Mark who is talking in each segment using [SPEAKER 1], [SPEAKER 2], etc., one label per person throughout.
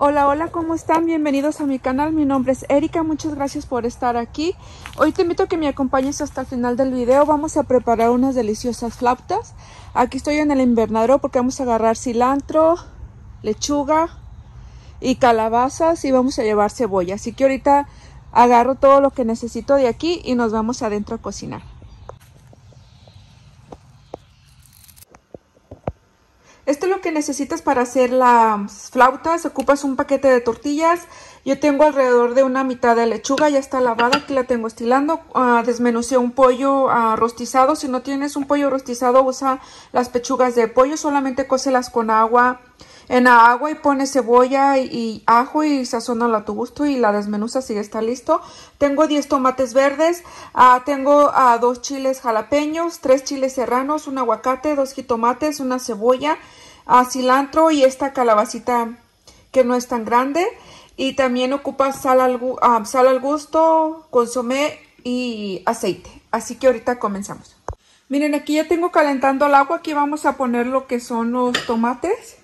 [SPEAKER 1] Hola, hola, ¿cómo están? Bienvenidos a mi canal. Mi nombre es Erika. Muchas gracias por estar aquí. Hoy te invito a que me acompañes hasta el final del video. Vamos a preparar unas deliciosas flautas. Aquí estoy en el invernadero porque vamos a agarrar cilantro, lechuga y calabazas y vamos a llevar cebolla. Así que ahorita agarro todo lo que necesito de aquí y nos vamos adentro a cocinar. Esto es lo que necesitas para hacer las flautas. Ocupas un paquete de tortillas. Yo tengo alrededor de una mitad de lechuga, ya está lavada, aquí la tengo estilando. Desmenucé un pollo rostizado. Si no tienes un pollo rostizado, usa las pechugas de pollo. Solamente cócelas con agua, en agua, y pones cebolla y ajo y sazónalo a tu gusto y la desmenuzas y ya está listo. Tengo 10 tomates verdes, tengo 2 chiles jalapeños, 3 chiles serranos, un aguacate, 2 jitomates, una cebolla, cilantro y esta calabacita que no es tan grande. Y también ocupas sal al gusto, consomé y aceite. Así que ahorita comenzamos. Miren, aquí ya tengo calentando el agua. Aquí vamos a poner lo que son los tomates.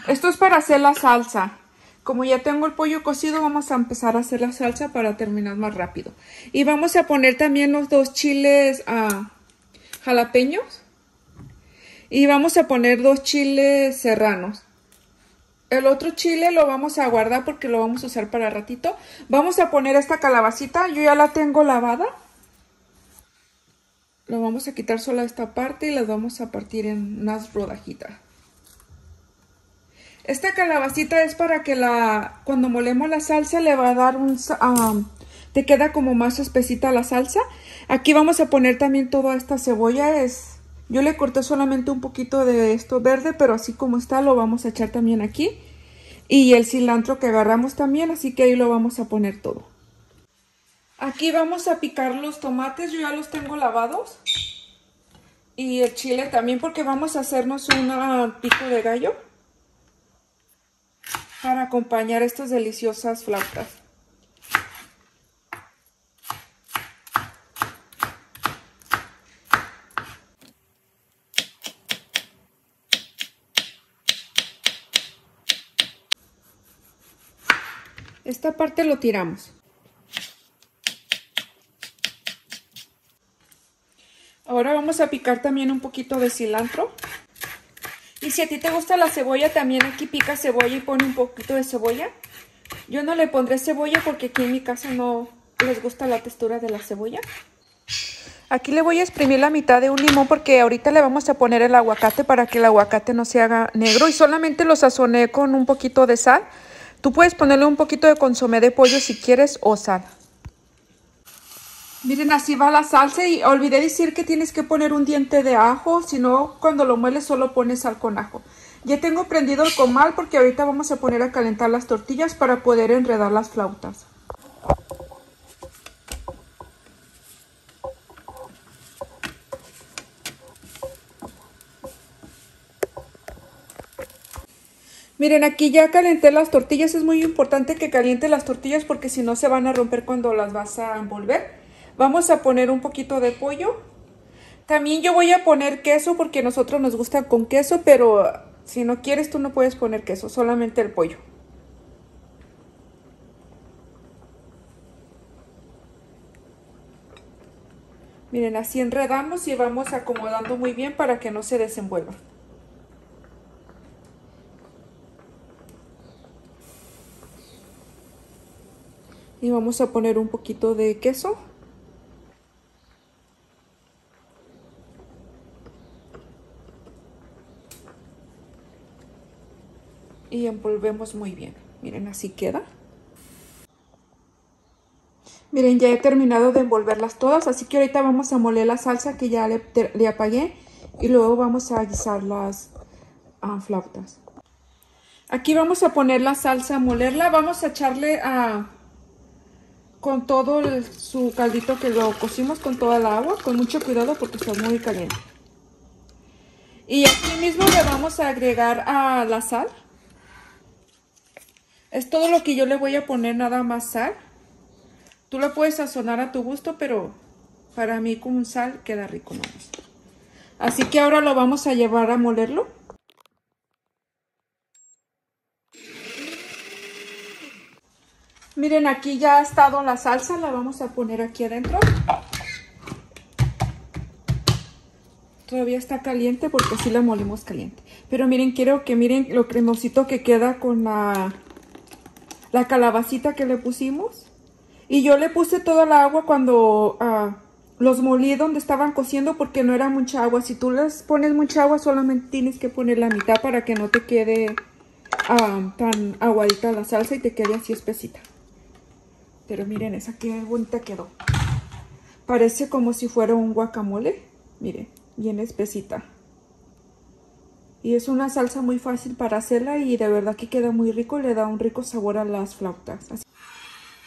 [SPEAKER 1] Esto es para hacer la salsa. Como ya tengo el pollo cocido, vamos a empezar a hacer la salsa para terminar más rápido. Y vamos a poner también los 2 chiles jalapeños. Y vamos a poner 2 chiles serranos. El otro chile lo vamos a guardar porque lo vamos a usar para ratito. Vamos a poner esta calabacita. Yo ya la tengo lavada. Lo vamos a quitar solo esta parte y las vamos a partir en unas rodajitas. Esta calabacita es para que cuando molemos la salsa le va a dar te queda como más espesita la salsa. Aquí vamos a poner también toda esta cebolla. Yo le corté solamente un poquito de esto verde, pero así como está lo vamos a echar también aquí. Y el cilantro que agarramos también, así que ahí lo vamos a poner todo. Aquí vamos a picar los tomates, yo ya los tengo lavados. Y el chile también porque vamos a hacernos un pico de gallo para acompañar estas deliciosas flautas. Esta parte lo tiramos. Ahora vamos a picar también un poquito de cilantro. Y si a ti te gusta la cebolla, también aquí pica cebolla y pone un poquito de cebolla. Yo no le pondré cebolla porque aquí en mi casa no les gusta la textura de la cebolla. Aquí le voy a exprimir la mitad de un limón porque ahorita le vamos a poner el aguacate para que el aguacate no se haga negro. Y solamente lo sazoné con un poquito de sal. Tú puedes ponerle un poquito de consomé de pollo si quieres o sal. Miren, así va la salsa y olvidé decir que tienes que poner un diente de ajo, si no cuando lo mueles solo pones sal con ajo. Ya tengo prendido el comal porque ahorita vamos a poner a calentar las tortillas para poder enredar las flautas. Miren, aquí ya calenté las tortillas. Es muy importante que caliente las tortillas porque si no se van a romper cuando las vas a envolver. Vamos a poner un poquito de pollo. También yo voy a poner queso porque a nosotros nos gusta con queso, pero si no quieres tú no puedes poner queso, solamente el pollo. Miren, así enredamos y vamos acomodando muy bien para que no se desenvuelva. Y vamos a poner un poquito de queso. Y envolvemos muy bien. Miren, así queda. Miren, ya he terminado de envolverlas todas, así que ahorita vamos a moler la salsa que ya le apagué. Y luego vamos a guisar las flautas. Aquí vamos a poner la salsa a molerla. Vamos a echarle con todo su caldito que lo cocimos con toda el agua, con mucho cuidado porque está muy caliente. Y aquí mismo le vamos a agregar la sal. Es todo lo que yo le voy a poner, nada más sal. Tú lo puedes sazonar a tu gusto, pero para mí con sal queda rico nomás. Así que ahora lo vamos a llevar a molerlo. Miren, aquí ya ha estado la salsa, la vamos a poner aquí adentro. Todavía está caliente porque sí la molimos caliente. Pero miren, quiero que miren lo cremosito que queda con la calabacita que le pusimos. Y yo le puse toda la agua cuando los molí donde estaban cociendo porque no era mucha agua. Si tú les pones mucha agua, solamente tienes que poner la mitad para que no te quede tan aguadita la salsa y te quede así espesita. Pero miren esa qué bonita quedó. Parece como si fuera un guacamole. Miren, bien espesita. Y es una salsa muy fácil para hacerla y de verdad que queda muy rico. Le da un rico sabor a las flautas. Así.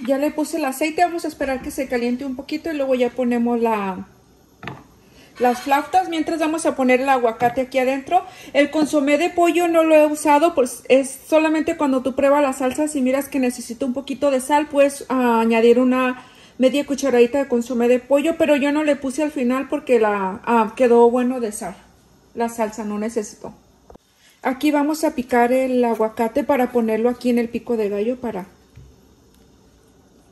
[SPEAKER 1] Ya le puse el aceite. Vamos a esperar que se caliente un poquito y luego ya ponemos las flautas. Mientras vamos a poner el aguacate aquí adentro. El consomé de pollo no lo he usado, pues es solamente cuando tú pruebas la salsa. Si miras que necesito un poquito de sal, puedes añadir una media cucharadita de consomé de pollo, pero yo no le puse al final porque quedó bueno de sal. La salsa no necesito. Aquí vamos a picar el aguacate para ponerlo aquí en el pico de gallo para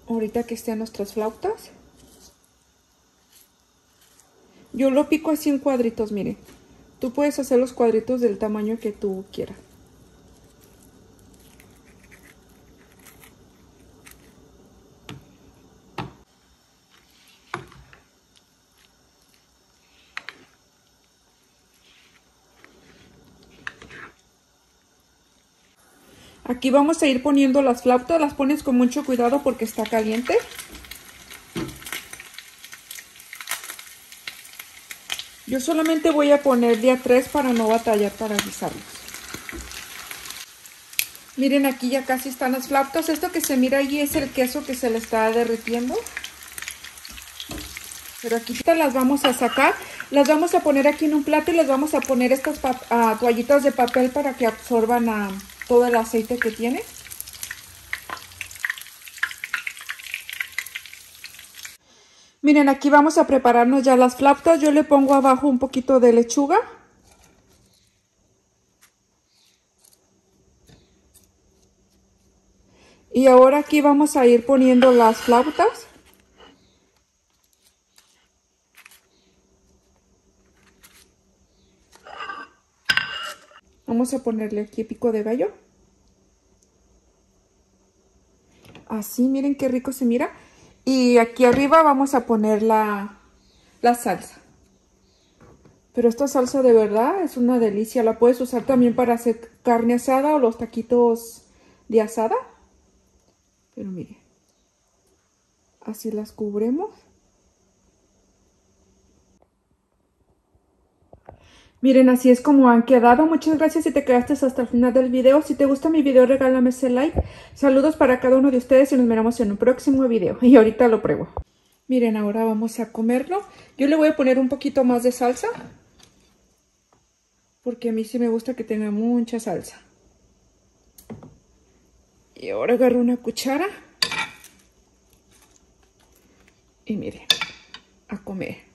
[SPEAKER 1] ahorita que estén nuestras flautas. Yo lo pico así en cuadritos, miren. Tú puedes hacer los cuadritos del tamaño que tú quieras. Aquí vamos a ir poniendo las flautas. Las pones con mucho cuidado porque está caliente. Yo solamente voy a poner día 3 para no batallar para guisarlos. Miren, aquí ya casi están las flautas. Esto que se mira allí es el queso que se le está derritiendo. Pero aquí las vamos a sacar. Las vamos a poner aquí en un plato y les vamos a poner estas toallitas de papel para que absorban todo el aceite que tiene. Miren, aquí vamos a prepararnos ya las flautas. Yo le pongo abajo un poquito de lechuga. Y ahora aquí vamos a ir poniendo las flautas. Vamos a ponerle aquí pico de gallo. Así, miren qué rico se mira. Y aquí arriba vamos a poner la salsa. Pero esta salsa de verdad es una delicia. La puedes usar también para hacer carne asada o los taquitos de asada. Pero miren, así las cubrimos. Miren, así es como han quedado. Muchas gracias si te quedaste hasta el final del video. Si te gusta mi video, regálame ese like. Saludos para cada uno de ustedes y nos veremos en un próximo video. Y ahorita lo pruebo. Miren, ahora vamos a comerlo. Yo le voy a poner un poquito más de salsa. Porque a mí sí me gusta que tenga mucha salsa. Y ahora agarro una cuchara. Y miren, a comer.